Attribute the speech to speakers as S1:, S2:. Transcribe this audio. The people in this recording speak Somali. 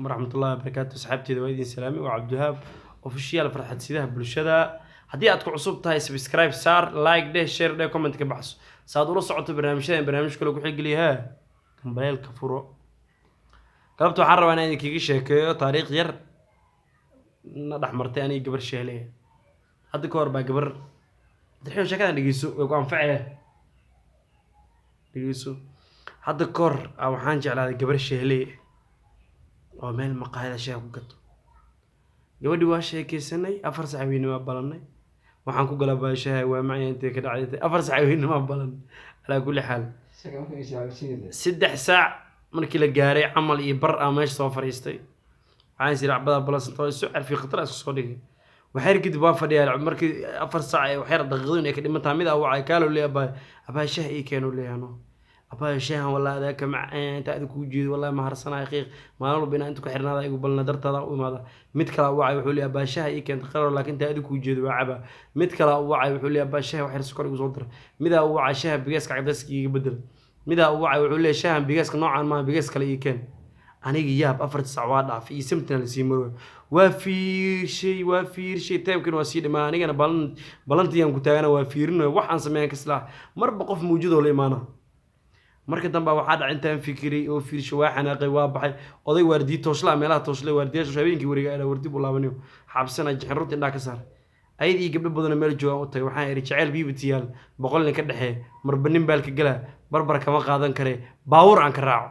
S1: ورحمة الله وبركاته صحابتي دويدين سلامي وعبد الوهاب اوفيشيال فرحة سيدها بلشدا haddii aad ku cusub tahay subscribe saar like dheh share dheh comment ka baxso saad ula socoto barnaamij kale ku xigeliyaha kambalelka furo galabta waxaan rabaa inaan idinkaga sheekeeyo taariikh yar na dhaxmartay aniga gabar sheelay hadda ka hor baa gabar dadxio sheekada dhageyso way ku anfacaya dhageyso hadda ka hor waxaan jeclaaday gabar sheelay oo meel maqaayada sheeko ku gato gabadhi waa sheekeysanay 4 saac weynima balanay waxaan ku galabaashay waa macay intee ka dhacday 4 saac weynima balan ala kulli xaal 3 saac markii la gaaray amal iyo bar ama meesh soo fariistay waxaan si racbada balasantay soo arfi khatar isku soo dhigay waxay rigid baa fadhiyaa markii 4 saac waxay daqiiqadooyin ay ka dhimantaa mid ah waxay kaalo leeyahay aba shaah ii keeno leeyano أبا شيء والله هذا كمع أنت أذكر وجود والله ما هرسنا يخيق ما نلو بين أنتوا كحرنا هذا يقول بلنا درت هذا وماذا متكلا وعي وحولي أبا شيء كان تقرر لكن أنت أذكر وجود وعبا متكلا وعي وحولي أبا شيء وحرس كوري وصدر مذا وعي شيء بيجاسك عدسك يبدل مذا وعي وحولي شيء بيجاسك نوعا ما بيجاسك اللي كان أنا جياب أفرد سعواد في سمتنا لسيمرو وفير شيء تيمكن وسيد ما أنا بلنت يوم كنت أنا وفيرنا وحن سمعك سلاح مر بقف موجود ولا إيمانه marka dambe waxa dhacintaan fikri oo fiirsho waxana qey waa baxay oday waardi tooshla meelaha tooshla waardiyaasha habeenkii wariga ay wardi bulaabanayo xabsana jaxrud indha ka saar ayadii gabdho badan meel joogan u tagay waxaan iri jacayl biibtiyaal boqol nin ka dhaxee marba nin baalka gala barbar kama qaadan kare baawur aan ka raaco